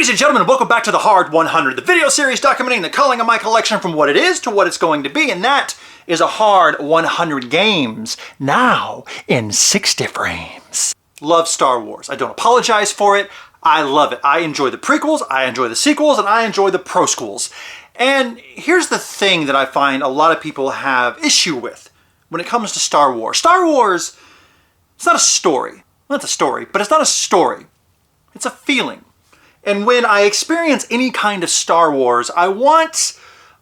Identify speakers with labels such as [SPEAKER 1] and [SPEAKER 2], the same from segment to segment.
[SPEAKER 1] Ladies and gentlemen, welcome back to the Hard 100, the video series documenting the culling of my collection from what it is to what it's going to be, and that is a hard 100 games, now in 60 frames. Love Star Wars. I don't apologize for it. I love it. I enjoy the prequels, I enjoy the sequels, and I enjoy the pro-schools. And here's the thing that I find a lot of people have issue with when it comes to Star Wars. Star Wars, it's not a story. Well, it's a story, but it's not a story. It's a feeling. And when I experience any kind of Star Wars, I want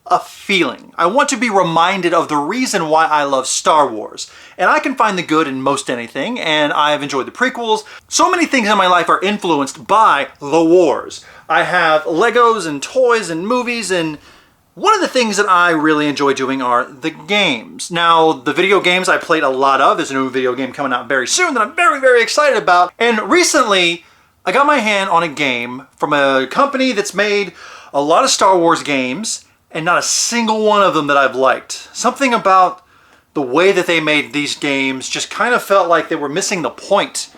[SPEAKER 1] a feeling. I want to be reminded of the reason why I love Star Wars. And I can find the good in most anything, and I've enjoyed the prequels. So many things in my life are influenced by the wars. I have Legos and toys and movies, and one of the things that I really enjoy doing are the games. Now, the video games I played a lot of. There's a new video game coming out very soon that I'm very, very excited about. And recently, I got my hand on a game from a company that's made a lot of Star Wars games, and not a single one of them that I've liked. Something about the way that they made these games just kind of felt like they were missing the point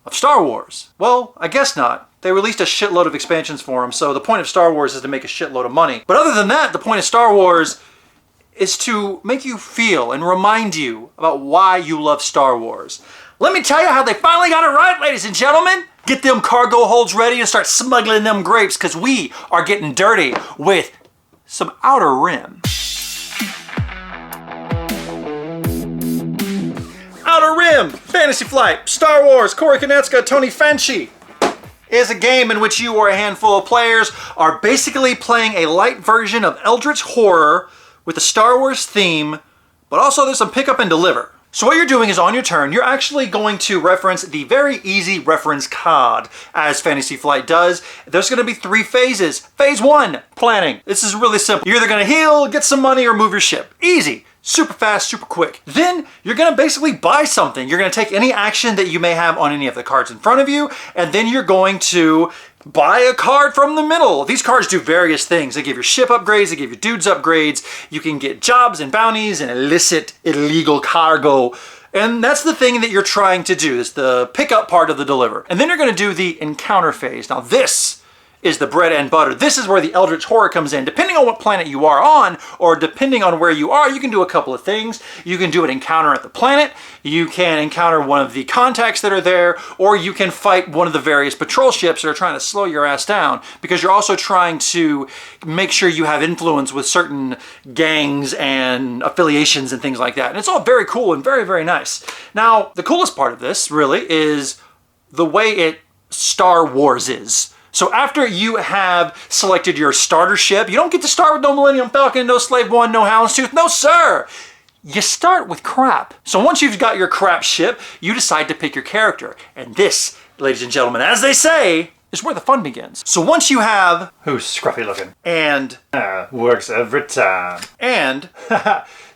[SPEAKER 1] of Star Wars. Well, I guess not. They released a shitload of expansions for them, so the point of Star Wars is to make a shitload of money. But other than that, the point of Star Wars is to make you feel and remind you about why you love Star Wars. Let me tell you how they finally got it right, ladies and gentlemen. Get them cargo holds ready and start smuggling them grapes, because we are getting dirty with some Outer Rim. Outer Rim, Fantasy Flight, Star Wars, Corey Konecka, Tony Fanchi, is a game in which you or a handful of players are basically playing a light version of Eldritch Horror with a Star Wars theme, but also there's some pick up and deliver. So what you're doing is on your turn, you're actually going to reference the very easy reference card, as Fantasy Flight does. There's going to be 3 phases. Phase 1, planning. This is really simple. You're either going to heal, get some money, or move your ship. Easy. Super fast, super quick. Then you're going to basically buy something. You're going to take any action that you may have on any of the cards in front of you, and then you're going to buy a card from the middle. These cards do various things. They give your ship upgrades, they give your dudes upgrades. You can get jobs and bounties and illicit, illegal cargo. And that's the thing that you're trying to do. It's the pickup part of the deliver. And then you're going to do the encounter phase. Now this is the bread and butter. This is where the Eldritch Horror comes in. Depending on what planet you are on, or depending on where you are, you can do a couple of things. You can do an encounter at the planet, you can encounter one of the contacts that are there, or you can fight one of the various patrol ships that are trying to slow your ass down, because you're also trying to make sure you have influence with certain gangs and affiliations and things like that. And it's all very cool and very, very nice. Now, the coolest part of this, really, is the way it Star Wars is. So after you have selected your starter ship, you don't get to start with no Millennium Falcon, no Slave One, no Houndstooth. No, sir! You start with crap. So once you've got your crap ship, you decide to pick your character. And this, ladies and gentlemen, as they say, is where the fun begins. So once you have... Who's scruffy looking? And... works every time. And...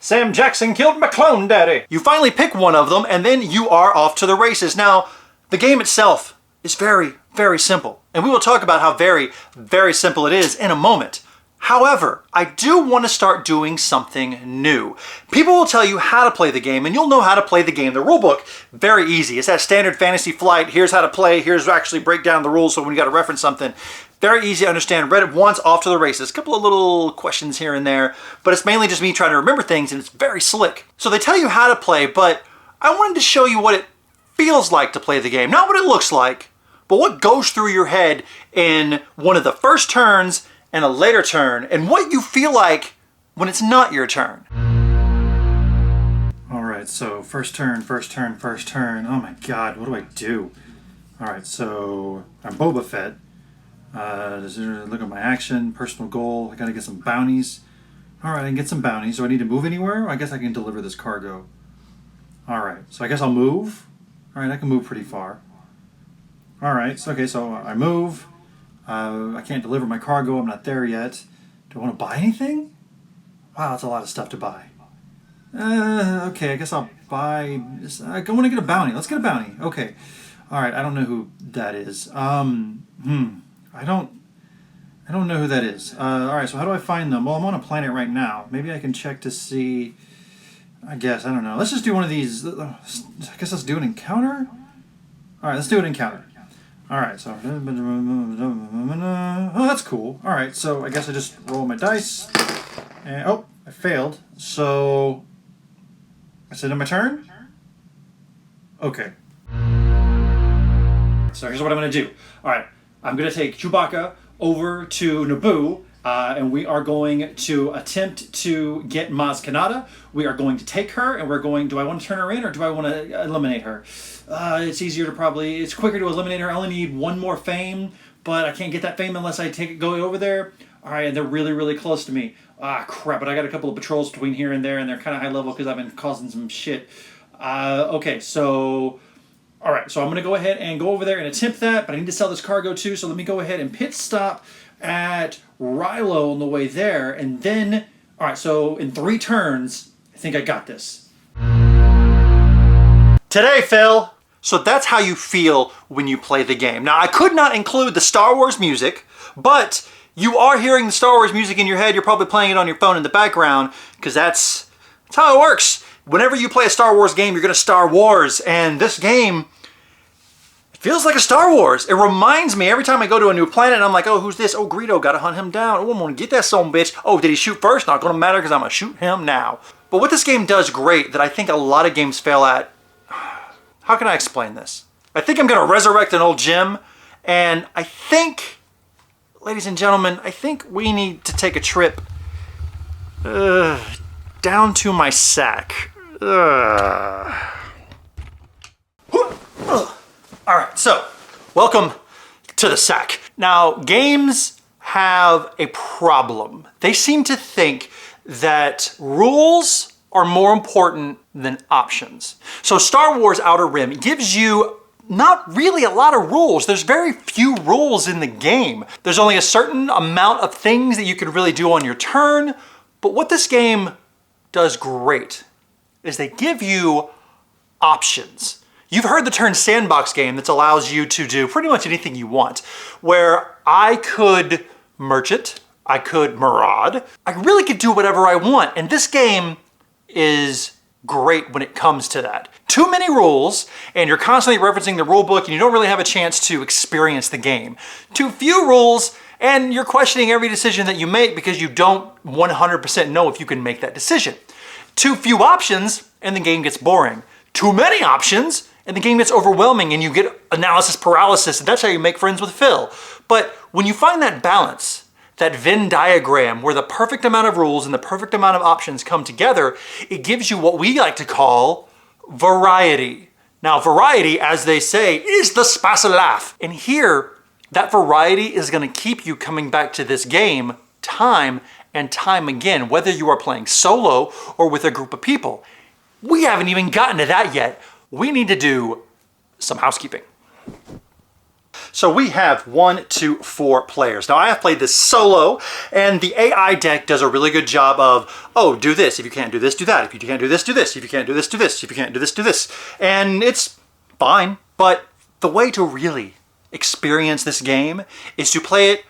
[SPEAKER 1] Sam Jackson killed my clone daddy. You finally pick one of them, and then you are off to the races. Now, the game itself is very, very simple. And we will talk about how very, very simple it is in a moment. However, I do want to start doing something new. People will tell you how to play the game, and you'll know how to play the game. The rulebook, very easy. It's that standard Fantasy Flight. Here's how to play. Here's actually break down the rules so when you got to reference something. Very easy to understand. Read it once, off to the races. A couple of little questions here and there, but it's mainly just me trying to remember things, and it's very slick. So they tell you how to play, but I wanted to show you what it feels like to play the game. Not what it looks like, but what goes through your head in one of the first turns and a later turn, and what you feel like when it's not your turn. Alright, so first turn, first turn, first turn. Oh my god, what do I do? Alright, so I'm Boba Fett. Look at my action, personal goal. I gotta get some bounties. Alright, I can get some bounties. Do I need to move anywhere? I guess I can deliver this cargo. Alright, so I guess I'll move. Alright, I can move pretty far. Alright, so okay, so I move. I can't deliver my cargo, I'm not there yet. Do I want to buy anything? Wow, that's a lot of stuff to buy. Okay, I guess I'll buy... I want to get a bounty. Let's get a bounty. Okay. Alright, I don't know who that is. I don't know who that is. Alright, so how do I find them? Well, I'm on a planet right now. Maybe I can check to see... I guess, I don't know. Let's just do one of these... I guess let's do an encounter? Alright, let's do an encounter. Alright, so... that's cool. All right, so I guess I just roll my dice. And, oh, I failed. So, is it my turn? Okay. So here's what I'm going to do. All right, I'm going to take Chewbacca over to Naboo, and we are going to attempt to get Maz Kanata. We are going to take her, and we're going... Do I want to turn her in, or do I want to eliminate her? It's quicker to eliminate her. I only need one more fame, but I can't get that fame unless I go over there. All right, and they're really, really close to me. Ah, crap, but I got a couple of patrols between here and there, and they're kind of high level because I've been causing some shit. Okay, so... All right, so I'm going to go ahead and go over there and attempt that, but I need to sell this cargo too, so let me go ahead and pit stop at Rilo on the way there, and then... All right, so in 3 turns, I think I got this. Today, Phil! So that's how you feel when you play the game. Now, I could not include the Star Wars music, but you are hearing the Star Wars music in your head. You're probably playing it on your phone in the background, because that's how it works. Whenever you play a Star Wars game, you're going to Star Wars, and this game feels like a Star Wars. It reminds me every time I go to a new planet, and I'm like, oh, who's this? Oh, Greedo, gotta hunt him down. Oh, I'm gonna get that son bitch. Oh, did he shoot first? Not gonna matter because I'm gonna shoot him now. But what this game does great that I think a lot of games fail at, how can I explain this? I think I'm gonna resurrect an old gem, and I think, ladies and gentlemen, I think we need to take a trip down to my sack. All right, so welcome to the sack. Now, games have a problem. They seem to think that rules are more important than options. So Star Wars Outer Rim gives you not really a lot of rules. There's very few rules in the game. There's only a certain amount of things that you can really do on your turn, but what this game does great is they give you options. You've heard the term sandbox game that allows you to do pretty much anything you want, where I could merchant, I could maraud, I really could do whatever I want, and this game is great when it comes to that. Too many rules, and you're constantly referencing the rule book, and you don't really have a chance to experience the game. Too few rules, and you're questioning every decision that you make because you don't 100% know if you can make that decision. Too few options, and the game gets boring. Too many options, and the game gets overwhelming, and you get analysis paralysis, and that's how you make friends with Phil. But when you find that balance, that Venn diagram where the perfect amount of rules and the perfect amount of options come together, it gives you what we like to call variety. Now, variety, as they say, is the spice of life. And here, that variety is going to keep you coming back to this game time and time again, whether you are playing solo or with a group of people. We haven't even gotten to that yet. We need to do some housekeeping. So we have 1, 2, 4 players. Now I have played this solo, and the AI deck does a really good job of, oh, do this. If you can't do this, do that. If you can't do this, do this. If you can't do this, do this. If you can't do this, do this. And it's fine. But the way to really experience this game is to play it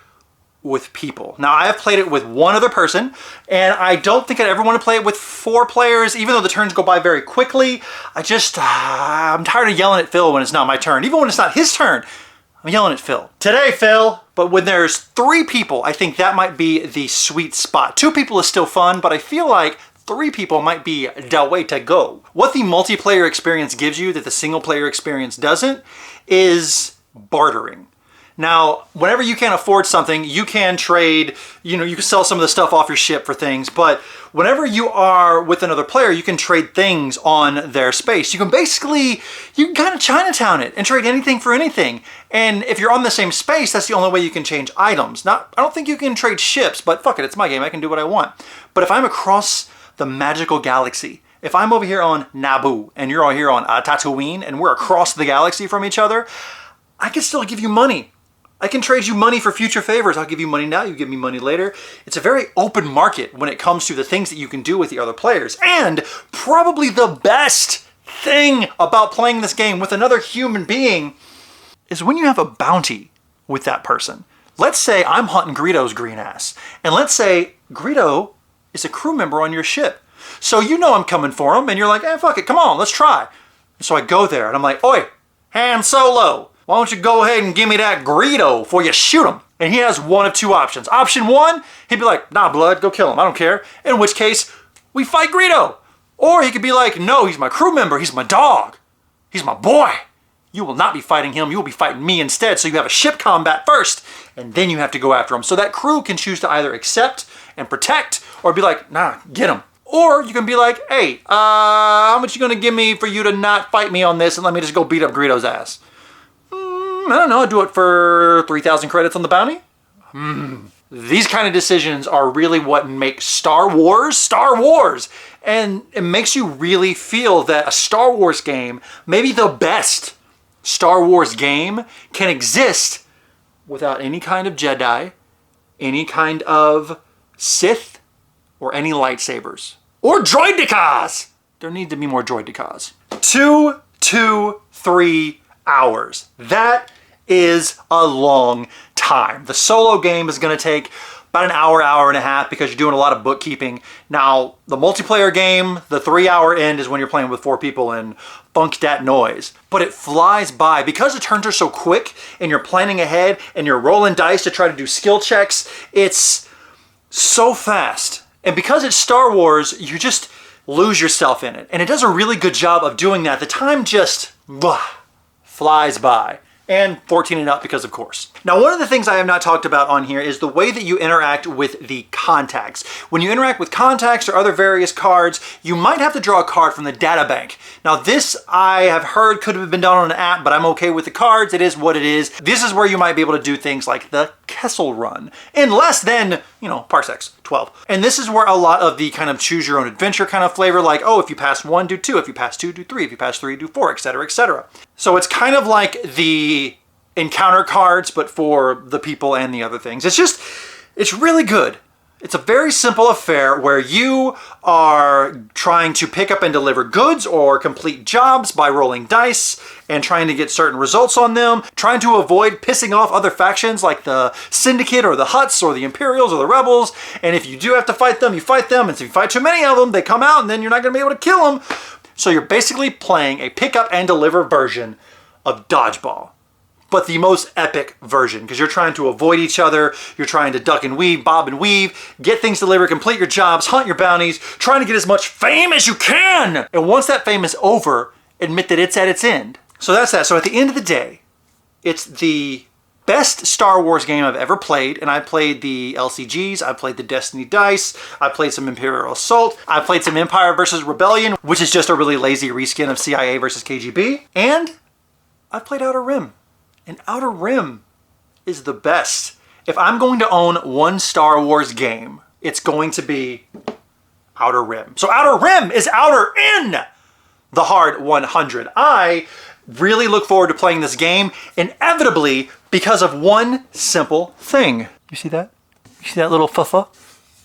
[SPEAKER 1] with people. Now I have played it with 1 other person, and I don't think I'd ever want to play it with 4 players, even though the turns go by very quickly. I'm tired of yelling at Phil when it's not my turn. Even when it's not his turn, I'm yelling at Phil. Today, Phil. But when there's 3 people, I think that might be the sweet spot. 2 people is still fun, but I feel like 3 people might be the way to go. What the multiplayer experience gives you that the single player experience doesn't is bartering. Now, whenever you can't afford something, you can trade, you can sell some of the stuff off your ship for things, but whenever you are with another player, you can trade things on their space. You can kind of Chinatown it and trade anything for anything. And if you're on the same space, that's the only way you can change items. I don't think you can trade ships, but fuck it, it's my game, I can do what I want. But if I'm across the magical galaxy, if I'm over here on Naboo, and you're all here on Tatooine, and we're across the galaxy from each other, I can still give you money. I can trade you money for future favors. I'll give you money now, you give me money later. It's a very open market when it comes to the things that you can do with the other players. And probably the best thing about playing this game with another human being is when you have a bounty with that person. Let's say I'm hunting Greedo's green ass. And let's say Greedo is a crew member on your ship. So you know I'm coming for him, and you're like, fuck it, come on, let's try. And so I go there, and I'm like, oi, Han Solo, why don't you go ahead and give me that Greedo before you shoot him? And he has one of two options. Option one, he'd be like, nah, blood, go kill him. I don't care. In which case, we fight Greedo. Or he could be like, no, he's my crew member. He's my dog. He's my boy. You will not be fighting him. You will be fighting me instead. So you have a ship combat first, and then you have to go after him. So that crew can choose to either accept and protect, or be like, nah, get him. Or you can be like, hey, how much you gonna give me for you to not fight me on this and let me just go beat up Greedo's ass? I don't know, I'll do it for 3,000 credits on the bounty. These kind of decisions are really what make Star Wars. And it makes you really feel that a Star Wars game, maybe the best Star Wars game, can exist without any kind of Jedi, any kind of Sith, or any lightsabers. Or droidicas! There need to be more droidicas. 2 to 3 hours. That is a long time. The solo game is going to take about an hour, hour and a half, because you're doing a lot of bookkeeping. Now, the multiplayer game, the 3-hour end is when you're playing with 4 people and funk that noise. But it flies by. Because the turns are so quick and you're planning ahead and you're rolling dice to try to do skill checks, it's so fast. And because it's Star Wars, you just lose yourself in it. And it does a really good job of doing that. The time just flies by. And 14 and up, because of course. Now, one of the things I have not talked about on here is the way that you interact with the contacts. When you interact with contacts or other various cards, you might have to draw a card from the data bank. Now, this I have heard could have been done on an app, but I'm okay with the cards. It is what it is. This is where you might be able to do things like the Kessel Run in less than, parsecs, 12. And this is where a lot of the kind of choose your own adventure kind of flavor, like, oh, if you pass 1, do 2. If you pass 2, do 3. If you pass 3, do 4, etc., etc. So it's kind of like the encounter cards, but for the people and the other things. It's really good. It's a very simple affair where you are trying to pick up and deliver goods or complete jobs by rolling dice and trying to get certain results on them, trying to avoid pissing off other factions like the Syndicate or the Hutts or the Imperials or the Rebels. And if you do have to fight them, you fight them. And if you fight too many of them, they come out and then you're not going to be able to kill them. So you're basically playing a pick up and deliver version of Dodgeball. But the most epic version, because you're trying to avoid each other, you're trying to duck and weave, bob and weave, get things delivered, complete your jobs, hunt your bounties, trying to get as much fame as you can! And once that fame is over, admit that it's at its end. So that's that. So at the end of the day, it's the best Star Wars game I've ever played, and I played the LCGs, I played the Destiny Dice, I played some Imperial Assault, I played some Empire vs. Rebellion, which is just a really lazy reskin of CIA vs. KGB, and I played Outer Rim. And Outer Rim is the best. If I'm going to own one Star Wars game, it's going to be Outer Rim. So Outer Rim is outer in the Hard 100. I really look forward to playing this game, inevitably because of one simple thing. You see that? You see that little fuffa?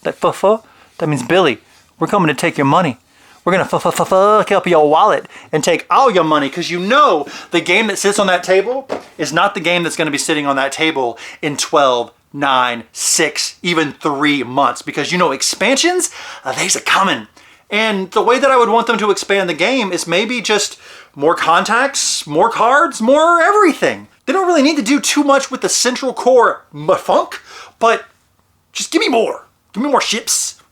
[SPEAKER 1] That fuffa? That means Billy, we're coming to take your money. We're gonna fuck up your wallet and take all your money, because you know the game that sits on that table is not the game that's gonna be sitting on that table in 12, 9, 6, even 3 months, because you know expansions, they's a coming. And the way that I would want them to expand the game is maybe just more contacts, more cards, more everything. They don't really need to do too much with the central core funk, but just give me more. Give me more ships.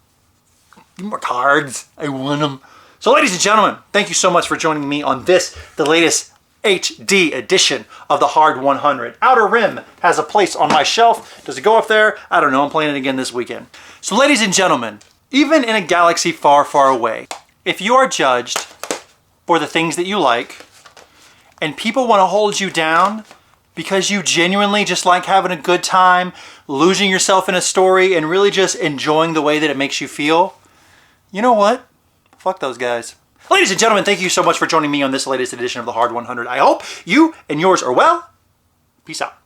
[SPEAKER 1] Give me more cards. I want them. So ladies and gentlemen, thank you so much for joining me on this, the latest HD edition of the Hard 100. Outer Rim has a place on my shelf. Does it go up there? I don't know. I'm playing it again this weekend. So ladies and gentlemen, even in a galaxy far, far away, if you are judged for the things that you like, and people want to hold you down because you genuinely just like having a good time, losing yourself in a story, and really just enjoying the way that it makes you feel, you know what? Fuck those guys. Ladies and gentlemen, thank you so much for joining me on this latest edition of the Hard 100. I hope you and yours are well. Peace out.